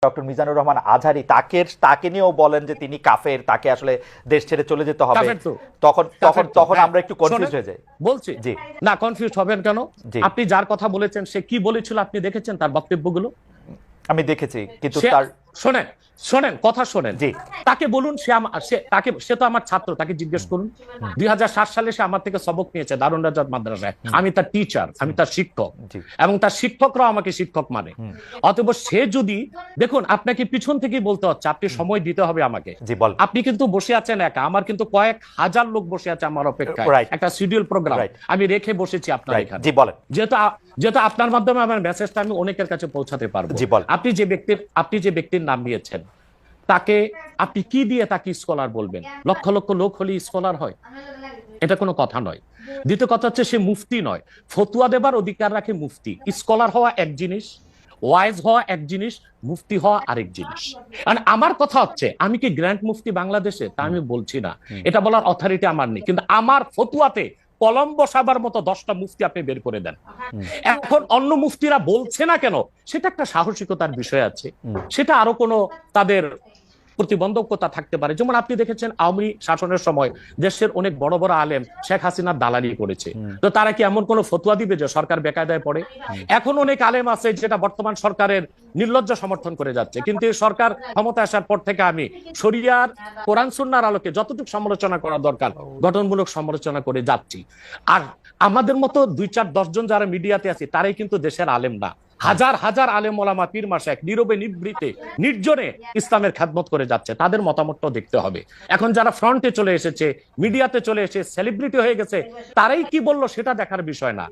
Doctor Mizanur Rahman Azhari তাকে নিয়েও বলেন যে তিনি কাফের, তাকে আসলে দেশ ছেড়ে চলে যেতে হবে। তখন তখন তখন আমরা একটু কনফিউজ হয়ে যাই। বলছি জি না, কনফিউজ হবেন কেন? জি আপনি যার কথা বলেছেন সে কি বলেছিল আপনি দেখেছেন তার বক্তব্যগুলো? আমি দেখেছি, কিন্তু তার শোনেন শোনেন কথা শোনেন। জি তাকে বলুন সে তো আমার ছাত্র, তাকে জিজ্ঞেস করুন। 2007 সালে সে আমার থেকে সবক নিয়েছে দারুন রাজাত মাদ্রাসায়। আমি তার টিচার, আমি তার শিক্ষক, এবং তার শিক্ষকরাও আমাকে শিক্ষক মানে। অতএব সে যদি দেখুন, আপনাকে পিছন থেকেই বলতে হচ্ছে, আপনি সময় দিতে হবে আমাকে। আপনি কিন্তু বসে আছেন একা, আমার কিন্তু কয়েক হাজার লোক বসে আছে আমার অপেক্ষায়। একটা শিডিউল প্রোগ্রাম আমি রেখে বসেছি আপনার এখানে। যেহেতু আপনার মাধ্যমে আমার মেসেজটা আমি অনেকের কাছে পৌঁছাতে পারবো। আপনি যে ব্যক্তির নাম নিয়েছেন, তাকে আপনি কি দিয়ে তাকে স্কলার বলবেন? লক্ষ লক্ষ লোক হলে স্কলার হয়? এটা কোনো কথা নয়। দ্বিতীয় কথা হচ্ছে, সে মুফতি নয়। ফতুয়া দেবার অধিকার রাখে মুফতি। স্কলার হওয়া এক জিনিস, ওয়াইজ হওয়া এক জিনিস, মুফতি হওয়া আরেক জিনিস। কারণ আমার কথা হচ্ছে, আমি কি গ্র্যান্ড মুফতি বাংলাদেশে? তা আমি বলছি না, এটা বলার অথরিটি আমার নেই। কিন্তু আমার ফতুয়াতে কলম বসাবার মতো 10টা মুফতি আপনি বের করে দেন। এখন অন্য মুফতিরা বলছে না কেন, সেটা একটা সাহসিকতার বিষয় আছে। সেটা আরো কোনো তাদের প্রতিবন্ধকতা থাকতে পারে। যেমন আপনি দেখেছেন আওয়ামী শাসনের সময় দেশের অনেক বড় বড় আলেম শেখ হাসিনার দালালি করেছে। তো তারা কি এমন কোন ফতোয়া দিবে যে সরকার বেকায়দায় পড়ে? এখন অনেক আলেম আছে যেটা বর্তমান সরকারের নির্লজ্জ সমর্থন করে যাচ্ছে, কিন্তু সরকার ক্ষমতা আসার পর থেকে আমি শরিয়ার কোরআন সুন্নাহর আলোকে যতটুকু সমালোচনা করা দরকার গঠনমূলক সমালোচনা করে যাচ্ছি। আর আমাদের মতো 2-4-10 জন যারা মিডিয়াতে আছে তারাই কিন্তু দেশের আলেম না। হাজার হাজার আলেম ওলামা পীর মাশায়েখ নীরবে নিভৃতে নির্জনে ইসলামের খেদমত করে যাচ্ছে। তাদের মতামতটাও দেখতে হবে। এখন যারা ফ্রন্টে চলে এসেছে, মিডিয়াতে চলে এসে সেলিব্রিটি হয়ে গেছে, তারাই কি বললো সেটা দেখার বিষয় না।